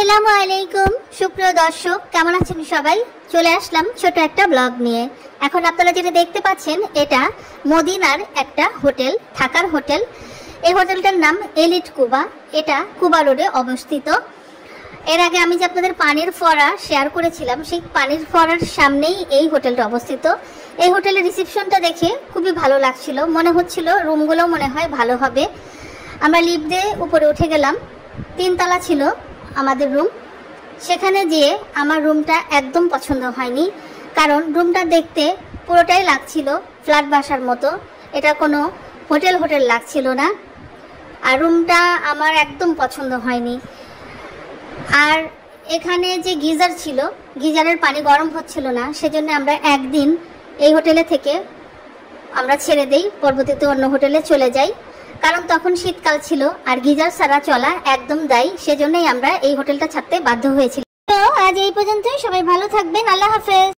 আসসালামু আলাইকুম সুপ্রিয় দর্শক, কেমন আছেন সবাই? চলে আসলাম ছোট একটা ব্লগ নিয়ে। এখন আপনারা যেটা দেখতে পাচ্ছেন এটা মদিনার একটা হোটেল, থাকার হোটেল। এই হোটেলটার নাম এলিট কুবা। এটা কুবা রোডে অবস্থিত। এর আগে আমি যে আপনাদের পানির ফোয়ারা শেয়ার করেছিলাম, সেই পানির ফোয়ারার সামনেই এই হোটেলটা অবস্থিত। এই হোটেলের রিসেপশনটা দেখে খুবই ভালো লাগছিল, মনে হচ্ছিল রুমগুলো মনে হয় ভালো হবে। আমরা লিফট দিয়ে উপরে উঠে গেলাম। 3 তলা ছিল আমাদের রুম। সেখানে যেয়ে আমার রুমটা একদম পছন্দ হয়নি, কারণ রুমটা দেখতে পুরোটাই লাগছিল ফ্ল্যাট বাসার মতো। এটা কোনো হোটেল লাগছিল না, আর রুমটা আমার একদম পছন্দ হয়নি। আর এখানে যে গিজার ছিল, গিজারের পানি গরম হচ্ছিল না, সেজন্য আমরা একদিন এই হোটেলে থেকে আমরা ছেড়ে দেই, পরবর্তীতে অন্য হোটেলে চলে যাই। কারণ তখন শীতকাল ছিল আর গিজার ছাড়া চলা একদম দায়ী, সেজন্যই আমরা এই হোটেলটা ছাড়তে বাধ্য হয়েছিল। তো আজ এই পর্যন্তই। সবাই ভালো থাকবেন। আল্লাহ হাফেজ।